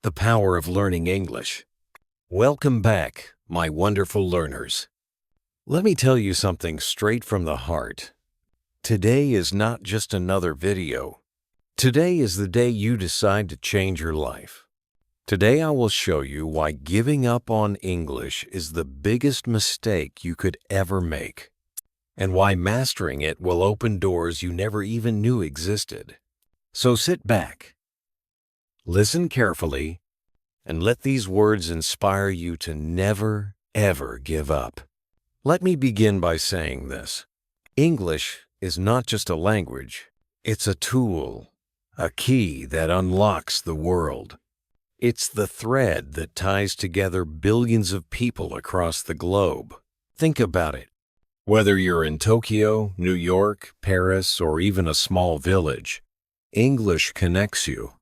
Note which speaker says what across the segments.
Speaker 1: The power of learning English. Welcome back, my wonderful learners. Let me tell you something straight from the heart. Today is not just another video. Today is the day you decide to change your life. Today I will show you why giving up on English is the biggest mistake you could ever make, and why mastering it will open doors you never even knew existed. So sit back, listen carefully, and let these words inspire you to never, ever give up. Let me begin by saying this. English is not just a language. It's a tool, a key that unlocks the world. It's the thread that ties together billions of people across the globe. Think about it. Whether you're in Tokyo, New York, Paris, or even a small village, English connects you.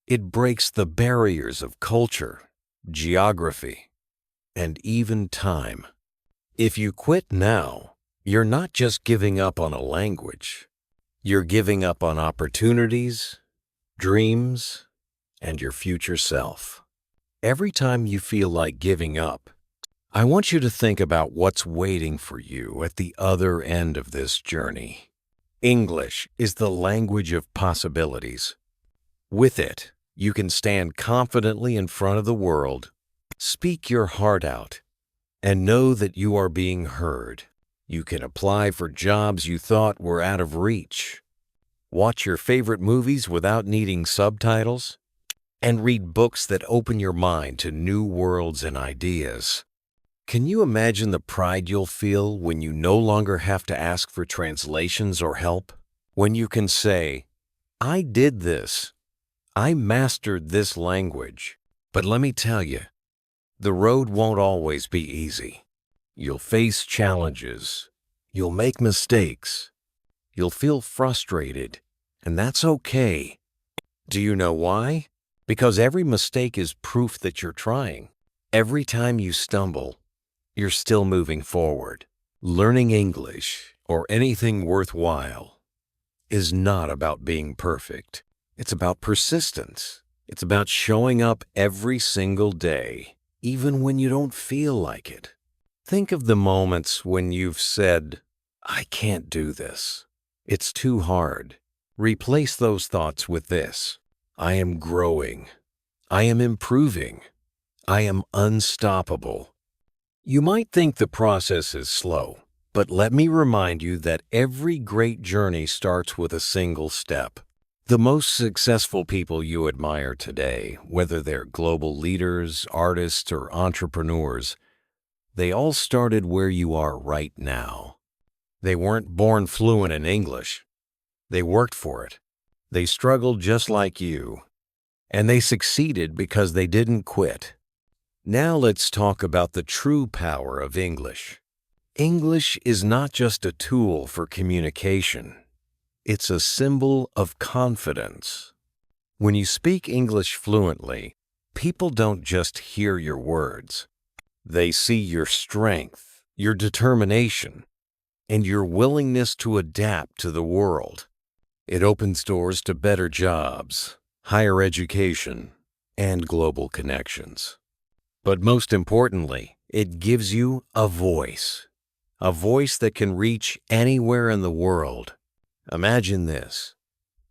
Speaker 1: It breaks the barriers of culture, geography, and even time. If you quit now, you're not just giving up on a language. You're giving up on opportunities, dreams, and your future self. Every time you feel like giving up, I want you to think about what's waiting for you at the other end of this journey. English is the language of possibilities. With it, you can stand confidently in front of the world, speak your heart out, and know that you are being heard. You can apply for jobs you thought were out of reach, watch your favorite movies without needing subtitles, and read books that open your mind to new worlds and ideas. Can you imagine the pride you'll feel when you no longer have to ask for translations or help? When you can say, "I did this. I mastered this language." But let me tell you, the road won't always be easy. You'll face challenges. You'll make mistakes. You'll feel frustrated, and that's okay. Do you know why? Because every mistake is proof that you're trying. Every time you stumble, you're still moving forward. Learning English, or anything worthwhile, is not about being perfect. It's about persistence. It's about showing up every single day, even when you don't feel like it. Think of the moments when you've said, "I can't do this. It's too hard." Replace those thoughts with this: "I am growing. I am improving. I am unstoppable." You might think the process is slow, but let me remind you that every great journey starts with a single step. The most successful people you admire today, whether they're global leaders, artists, or entrepreneurs, they all started where you are right now. They weren't born fluent in English. They worked for it. They struggled just like you. And they succeeded because they didn't quit. Now let's talk about the true power of English. English is not just a tool for communication. It's a symbol of confidence. When you speak English fluently, people don't just hear your words. They see your strength, your determination, and your willingness to adapt to the world. It opens doors to better jobs, higher education, and global connections. But most importantly, it gives you a voice that can reach anywhere in the world. Imagine this.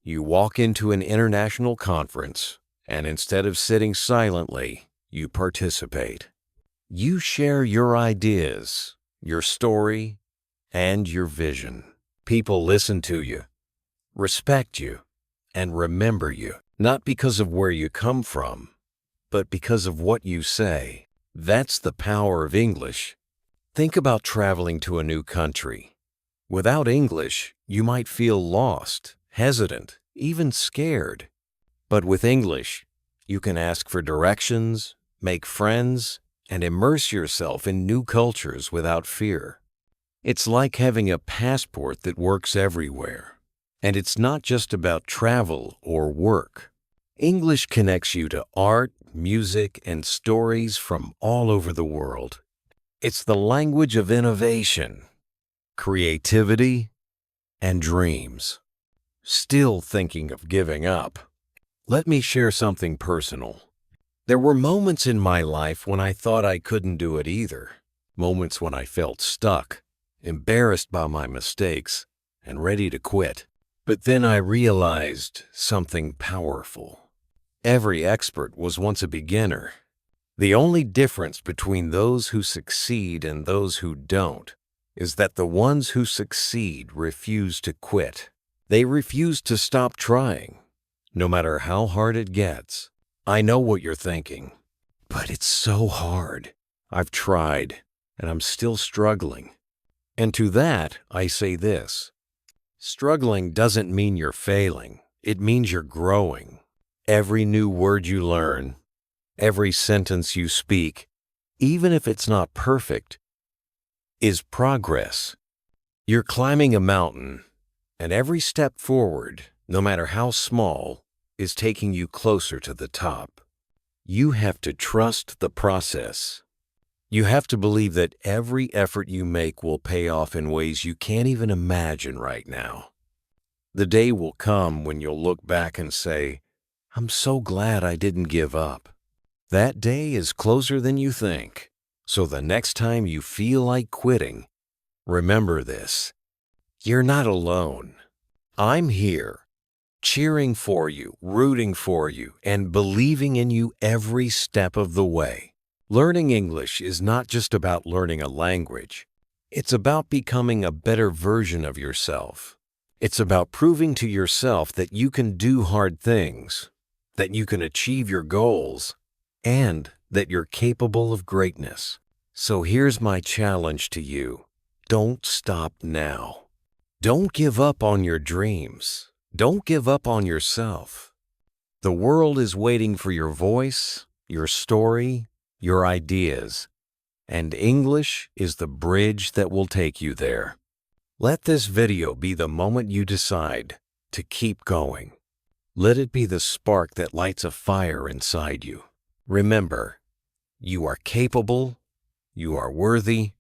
Speaker 1: You walk into an international conference, and instead of sitting silently, you participate. You share your ideas, your story, and your vision. People listen to you, respect you, and remember you, not because of where you come from, but because of what you say. That's the power of English. Think about traveling to a new country. Without English, you might feel lost, hesitant, even scared. But with English, you can ask for directions, make friends, and immerse yourself in new cultures without fear. It's like having a passport that works everywhere. And it's not just about travel or work. English connects you to art, music, and stories from all over the world. It's the language of innovation, creativity, and dreams. Still thinking of giving up? Let me share something personal. There were moments in my life when I thought I couldn't do it either. Moments when I felt stuck, embarrassed by my mistakes, and ready to quit. But then I realized something powerful. Every expert was once a beginner. The only difference between those who succeed and those who don't is that the ones who succeed refuse to quit. They refuse to stop trying, no matter how hard it gets. I know what you're thinking, but it's so hard. I've tried, and I'm still struggling. And to that, I say this. Struggling doesn't mean you're failing. It means you're growing. Every new word you learn, every sentence you speak, even if it's not perfect, is progress. You're climbing a mountain, and every step forward, no matter how small, is taking you closer to the top. You have to trust the process. You have to believe that every effort you make will pay off in ways you can't even imagine right now. The day will come when you'll look back and say, "I'm so glad I didn't give up." That day is closer than you think. So the next time you feel like quitting, remember this. You're not alone. I'm here, cheering for you, rooting for you, and believing in you every step of the way. Learning English is not just about learning a language. It's about becoming a better version of yourself. It's about proving to yourself that you can do hard things, that you can achieve your goals, and that you're capable of greatness. So here's my challenge to you. Don't stop now. Don't give up on your dreams. Don't give up on yourself. The world is waiting for your voice, your story, your ideas, and English is the bridge that will take you there. Let this video be the moment you decide to keep going. Let it be the spark that lights a fire inside you. Remember, you are capable, you are worthy,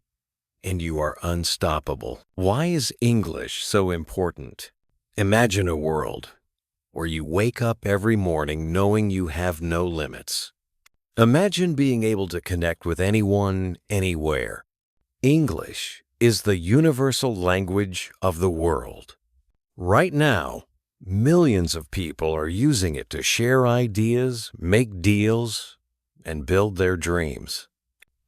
Speaker 1: and you are unstoppable. Why is English so important? Imagine a world where you wake up every morning knowing you have no limits. Imagine being able to connect with anyone, anywhere. English is the universal language of the world. Right now, millions of people are using it to share ideas, make deals, and build their dreams.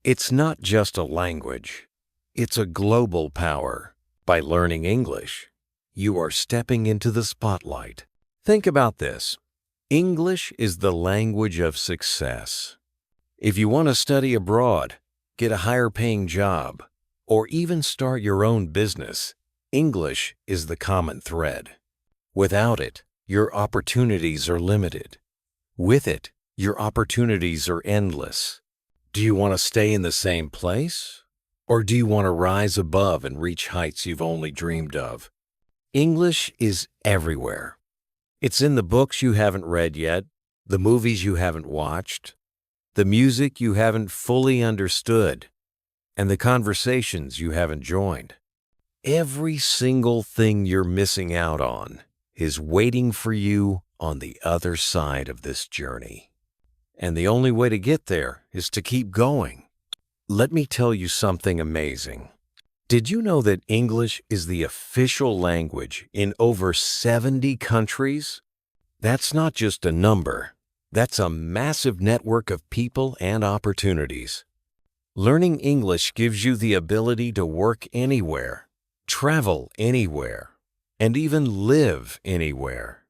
Speaker 1: It's not just a language. It's a global power. By learning English, you are stepping into the spotlight. Think about this. English is the language of success. If you want to study abroad, get a higher-paying job, or even start your own business, English is the common thread. Without it, your opportunities are limited. With it, your opportunities are endless. Do you want to stay in the same place? Or do you want to rise above and reach heights you've only dreamed of? English is everywhere. It's in the books you haven't read yet, the movies you haven't watched, the music you haven't fully understood, and the conversations you haven't joined. Every single thing you're missing out on is waiting for you on the other side of this journey. And the only way to get there is to keep going. Let me tell you something amazing. Did you know that English is the official language in over 70 countries? That's not just a number. That's a massive network of people and opportunities. Learning English gives you the ability to work anywhere, travel anywhere, and even live anywhere.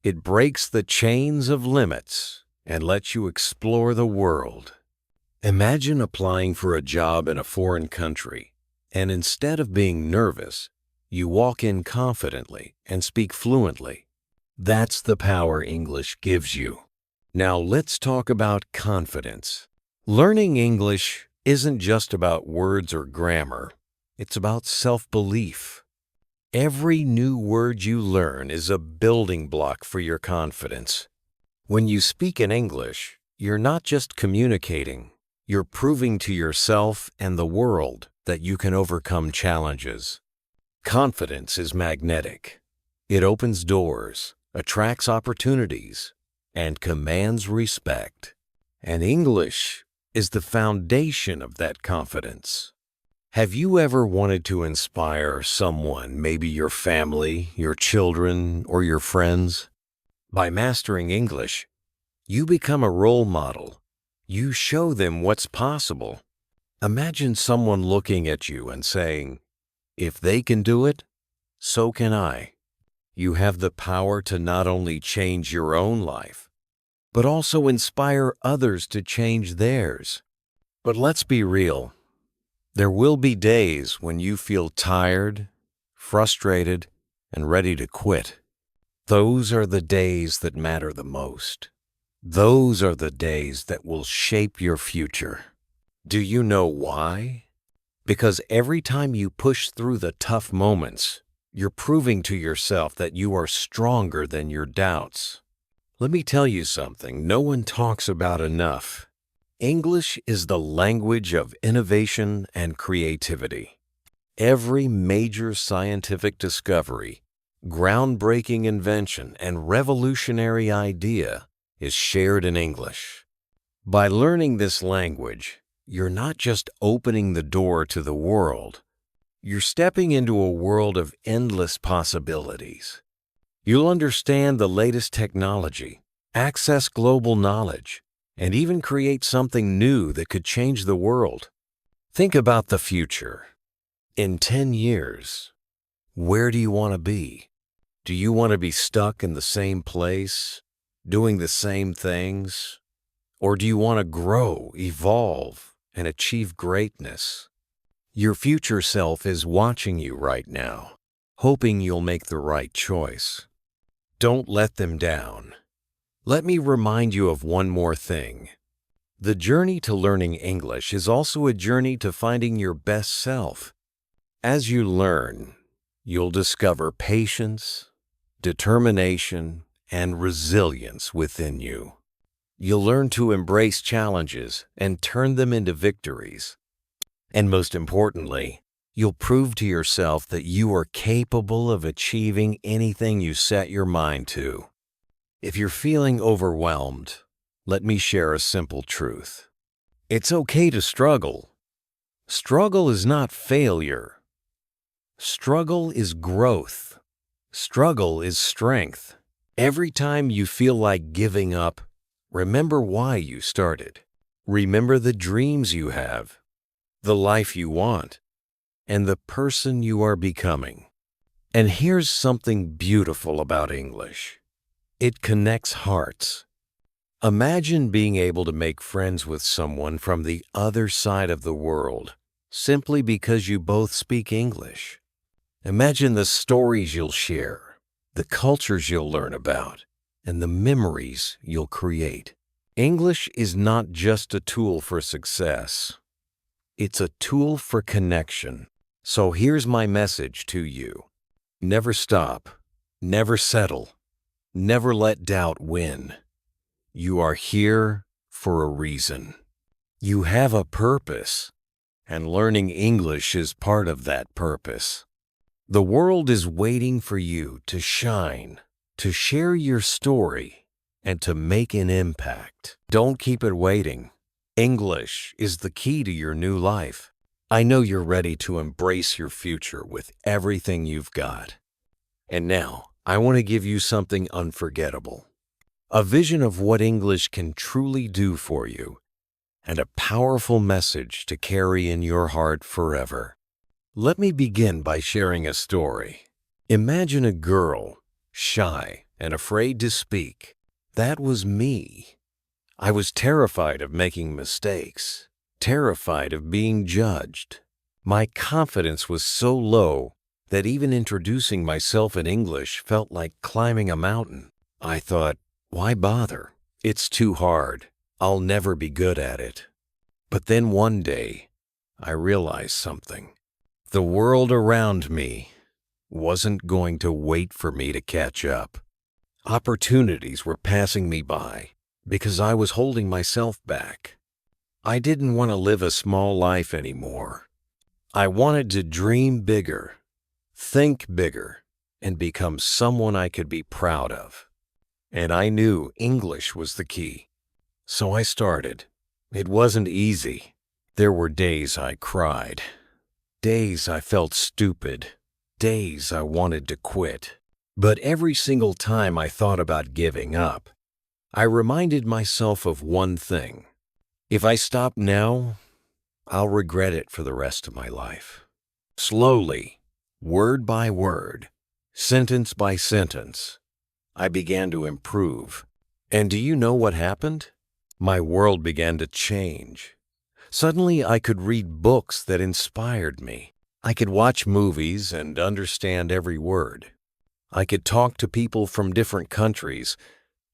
Speaker 1: It breaks the chains of limits and lets you explore the world. Imagine applying for a job in a foreign country, and instead of being nervous, you walk in confidently and speak fluently. That's the power English gives you. Now let's talk about confidence. Learning English isn't just about words or grammar. It's about self-belief. Every new word you learn is a building block for your confidence. When you speak in English, you're not just communicating. You're proving to yourself and the world that you can overcome challenges. Confidence is magnetic. It opens doors, attracts opportunities, and commands respect. And English is the foundation of that confidence. Have you ever wanted to inspire someone, maybe your family, your children, or your friends? By mastering English, you become a role model. You show them what's possible. Imagine someone looking at you and saying, "If they can do it, so can I." You have the power to not only change your own life, but also inspire others to change theirs. But let's be real. There will be days when you feel tired, frustrated, and ready to quit. Those are the days that matter the most. Those are the days that will shape your future. Do you know why? Because every time you push through the tough moments, you're proving to yourself that you are stronger than your doubts. Let me tell you something no one talks about enough. English is the language of innovation and creativity. Every major scientific discovery, groundbreaking invention, and revolutionary idea is shared in English. By learning this language, you're not just opening the door to the world, you're stepping into a world of endless possibilities. You'll understand the latest technology, access global knowledge, and even create something new that could change the world. Think about the future. In 10 years, where do you want to be? Do you want to be stuck in the same place, doing the same things? Or do you want to grow, evolve, and achieve greatness? Your future self is watching you right now, hoping you'll make the right choice. Don't let them down. Let me remind you of one more thing. The journey to learning English is also a journey to finding your best self. As you learn, you'll discover patience, determination, and resilience within you. You'll learn to embrace challenges and turn them into victories. And most importantly, you'll prove to yourself that you are capable of achieving anything you set your mind to. If you're feeling overwhelmed, let me share a simple truth. It's okay to struggle. Struggle is not failure. Struggle is growth. Struggle is strength. Every time you feel like giving up, remember why you started. Remember the dreams you have, the life you want, and the person you are becoming. And here's something beautiful about English. It connects hearts. Imagine being able to make friends with someone from the other side of the world simply because you both speak English. Imagine the stories you'll share, the cultures you'll learn about, and the memories you'll create. English is not just a tool for success. It's a tool for connection. So here's my message to you. Never stop. Never settle. Never let doubt win. You are here for a reason. You have a purpose, and learning English is part of that purpose. The world is waiting for you to shine, to share your story, and to make an impact. Don't keep it waiting. English is the key to your new life. I know you're ready to embrace your future with everything you've got. And now, I want to give you something unforgettable. A vision of what English can truly do for you, and a powerful message to carry in your heart forever. Let me begin by sharing a story. Imagine a girl, shy and afraid to speak. That was me. I was terrified of making mistakes, terrified of being judged. My confidence was so low that even introducing myself in English felt like climbing a mountain. I thought, why bother? It's too hard. I'll never be good at it. But then one day, I realized something. The world around me wasn't going to wait for me to catch up. Opportunities were passing me by because I was holding myself back. I didn't want to live a small life anymore. I wanted to dream bigger, think bigger, and become someone I could be proud of. And I knew English was the key. So I started. It wasn't easy. There were days I cried, days I felt stupid, days I wanted to quit. But every single time I thought about giving up, I reminded myself of one thing. If I stop now, I'll regret it for the rest of my life. Slowly, word by word, sentence by sentence, I began to improve. And do you know what happened? My world began to change. Suddenly, I could read books that inspired me. I could watch movies and understand every word. I could talk to people from different countries,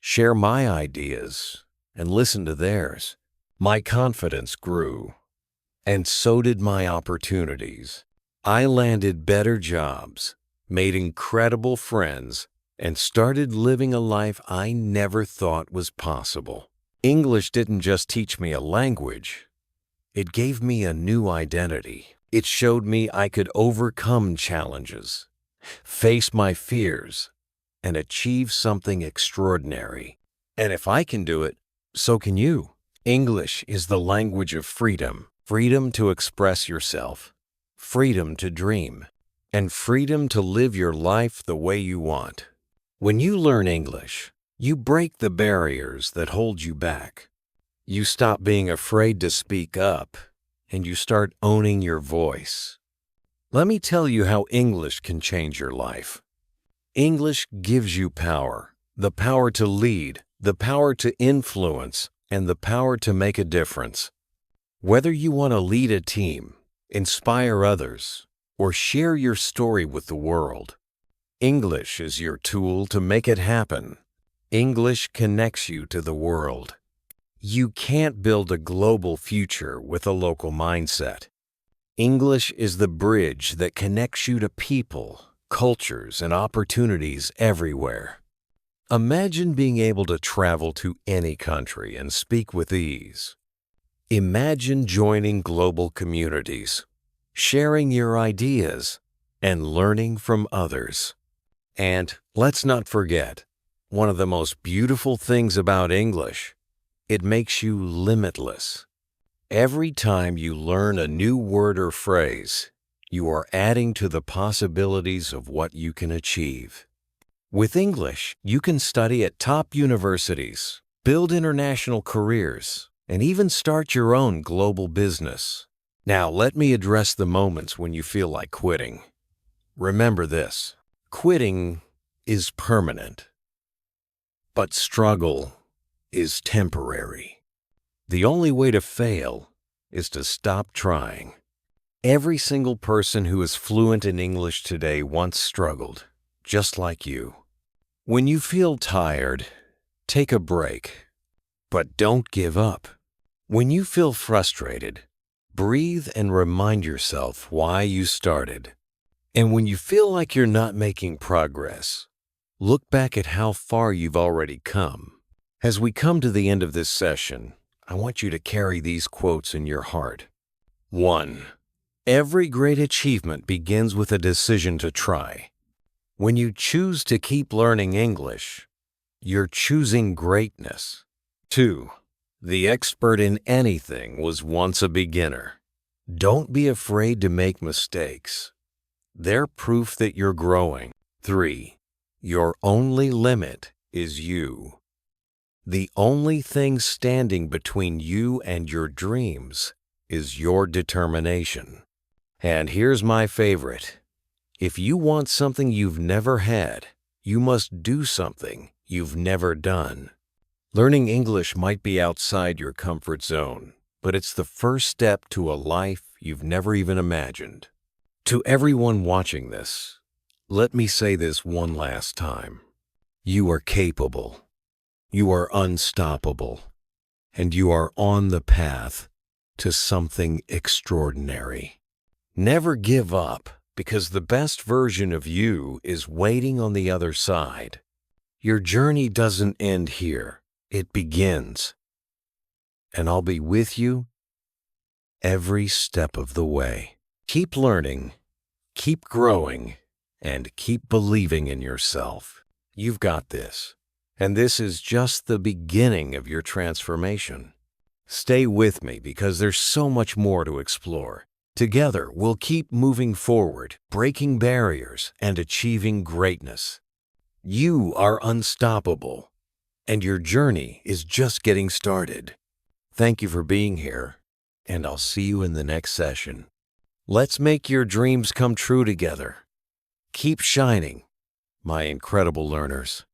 Speaker 1: share my ideas, and listen to theirs. My confidence grew, and so did my opportunities. I landed better jobs, made incredible friends, and started living a life I never thought was possible. English didn't just teach me a language. It gave me a new identity. It showed me I could overcome challenges, face my fears, and achieve something extraordinary. And if I can do it, so can you. English is the language of freedom. Freedom to express yourself, freedom to dream, and freedom to live your life the way you want. When you learn English, you break the barriers that hold you back. You stop being afraid to speak up, and you start owning your voice. Let me tell you how English can change your life. English gives you power, the power to lead, the power to influence, and the power to make a difference. Whether you want to lead a team, inspire others, or share your story with the world, English is your tool to make it happen. English connects you to the world. You can't build a global future with a local mindset. English is the bridge that connects you to people, cultures, and opportunities everywhere. Imagine being able to travel to any country and speak with ease. Imagine joining global communities, sharing your ideas, and learning from others. And let's not forget, one of the most beautiful things about English, it makes you limitless. Every time you learn a new word or phrase, you are adding to the possibilities of what you can achieve. With English, you can study at top universities, build international careers, and even start your own global business. Now, let me address the moments when you feel like quitting. Remember this, quitting is permanent, but struggle is temporary. The only way to fail is to stop trying. Every single person who is fluent in English today once struggled, just like you. When you feel tired, take a break, but don't give up. When you feel frustrated, breathe and remind yourself why you started. And when you feel like you're not making progress, look back at how far you've already come. As we come to the end of this session, I want you to carry these quotes in your heart. 1. Every great achievement begins with a decision to try. When you choose to keep learning English, you're choosing greatness. 2. The expert in anything was once a beginner. Don't be afraid to make mistakes. They're proof that you're growing. 3. Your only limit is you. The only thing standing between you and your dreams is your determination. And here's my favorite. If you want something you've never had, you must do something you've never done. Learning English might be outside your comfort zone, but it's the first step to a life you've never even imagined. To everyone watching this, let me say this one last time. You are capable. You are unstoppable. And you are on the path to something extraordinary. Never give up, because the best version of you is waiting on the other side. Your journey doesn't end here. It begins. And I'll be with you every step of the way. Keep learning, keep growing, and keep believing in yourself. You've got this. And this is just the beginning of your transformation. Stay with me because there's so much more to explore. Together, we'll keep moving forward, breaking barriers, and achieving greatness. You are unstoppable, and your journey is just getting started. Thank you for being here, and I'll see you in the next session. Let's make your dreams come true together. Keep shining, my incredible learners.